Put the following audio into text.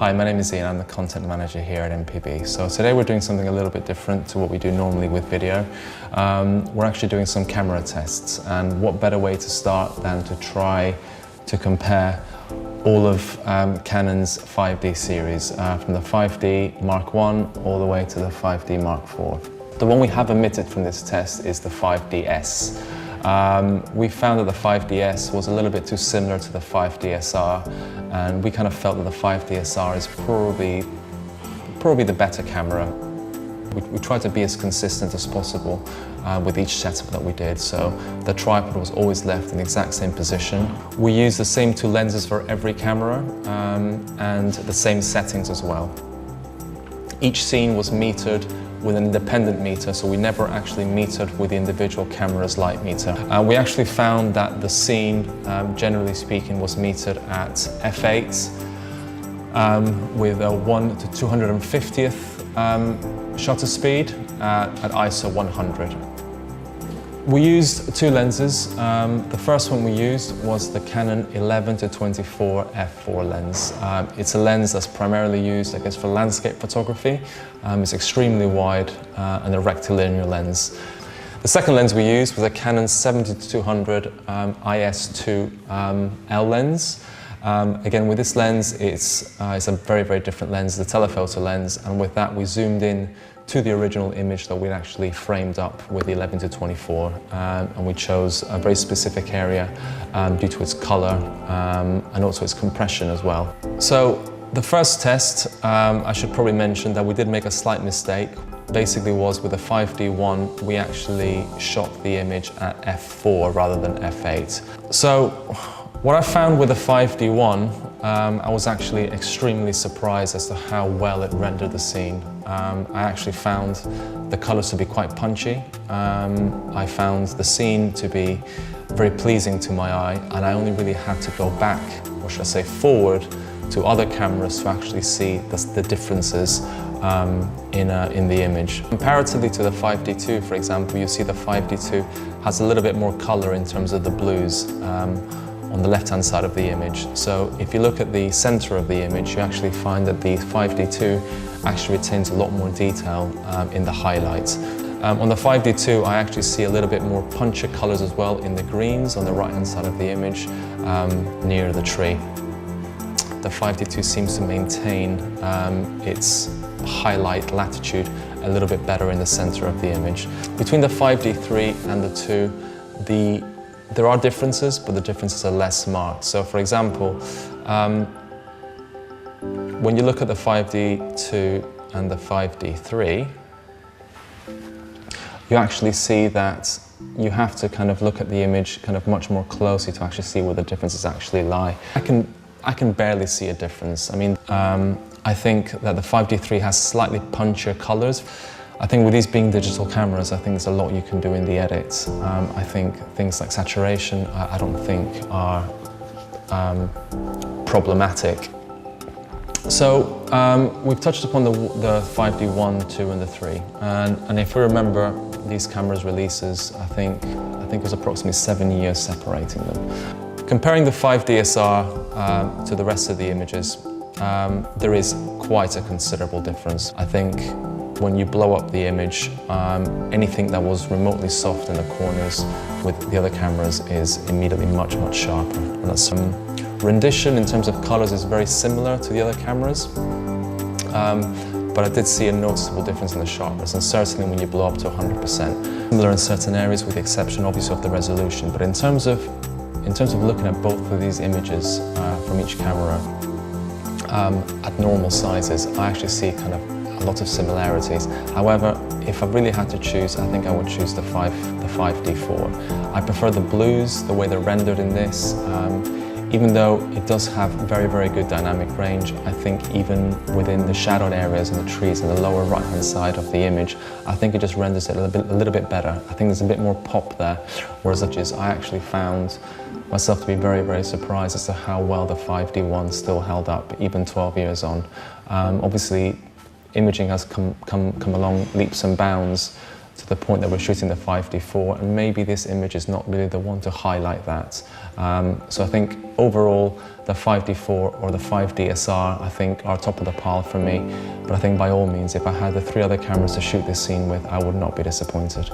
Hi, my name is Ian. I'm the content manager here at MPB. So today we're doing something a little bit different to what we do normally with video. We're actually doing some camera tests, and what better way to start than to try to compare all of Canon's 5D series, from the 5D Mark I all the way to the 5D Mark IV. The one we have omitted from this test is the 5DS. We found that the 5DS was a little bit too similar to the 5DSR, and we kind of felt that the 5DSR is probably the better camera. We tried to be as consistent as possible with each setup that we did, so the tripod was always left in the exact same position. We used the same two lenses for every camera and the same settings as well. Each scene was metered with an independent meter, so we never actually metered with the individual camera's light meter. We actually found that the scene, generally speaking, was metered at f8 with a 1 to 250th shutter speed at ISO 100. We used two lenses. The first one we used was the Canon 11 to 24 f4 lens. It's a lens that's primarily used, I guess, for landscape photography. It's extremely wide and a rectilinear lens. The second lens we used was a Canon 70 to 200 IS2 L lens. Again, with this lens, it's a very, very different lens, the telephoto lens, and with that we zoomed in to the original image that we'd actually framed up with the 11 to 24, and we chose a very specific area due to its color and also its compression as well. So the first test, I should probably mention that we did make a slight mistake. Basically was with the 5D1, we actually shot the image at f4 rather than f8. So what I found with the 5D1, I was actually extremely surprised as to how well it rendered the scene. I actually found the colors to be quite punchy. I found the scene to be very pleasing to my eye, and I only really had to go back, or should I say forward, to other cameras to actually see the differences in the image. Comparatively to the 5D2, for example, you see the 5D2 has a little bit more color in terms of the blues on the left-hand side of the image. So if you look at the center of the image, you actually find that the 5D2 actually retains a lot more detail in the highlights. On the 5D2, I actually see a little bit more punchier colors as well in the greens on the right-hand side of the image near the tree. The 5D2 seems to maintain its highlight latitude a little bit better in the center of the image. Between the 5D3 and the 2, there are differences, but the differences are less marked. So for example, when you look at the 5D2 and the 5D3, you actually see that you have to kind of look at the image kind of much more closely to actually see where the differences actually lie. I can barely see a difference. I mean, I think that the 5D3 has slightly punchier colors. I think with these being digital cameras, I think there's a lot you can do in the edits. I think things like saturation, I don't think are problematic. So we've touched upon the 5D1, 2 and the 3. And if we remember these cameras' releases, I think it was approximately 7 years separating them. Comparing the 5DSR to the rest of the images, there is quite a considerable difference. I think when you blow up the image, anything that was remotely soft in the corners with the other cameras is immediately much, much sharper. And that's, rendition in terms of colors is very similar to the other cameras, but I did see a noticeable difference in the sharpness, and certainly when you blow up to 100%. Similar in certain areas with the exception obviously of the resolution, but in terms of looking at both of these images from each camera at normal sizes, I actually see kind of a lot of similarities. However, if I really had to choose, I think I would choose the 5D4. I prefer the blues, the way they're rendered in this. Even though it does have very, very good dynamic range, I think even within the shadowed areas and the trees in the lower right-hand side of the image, I think it just renders it a little bit better. I think there's a bit more pop there, whereas I actually found myself to be very, very surprised as to how well the 5D1 still held up, even 12 years on. Obviously, imaging has come along leaps and bounds to the point that we're shooting the 5D4, and maybe this image is not really the one to highlight that. So I think overall, the 5D4 or the 5DSR, I think, are top of the pile for me. But I think by all means, if I had the 3 other cameras to shoot this scene with, I would not be disappointed.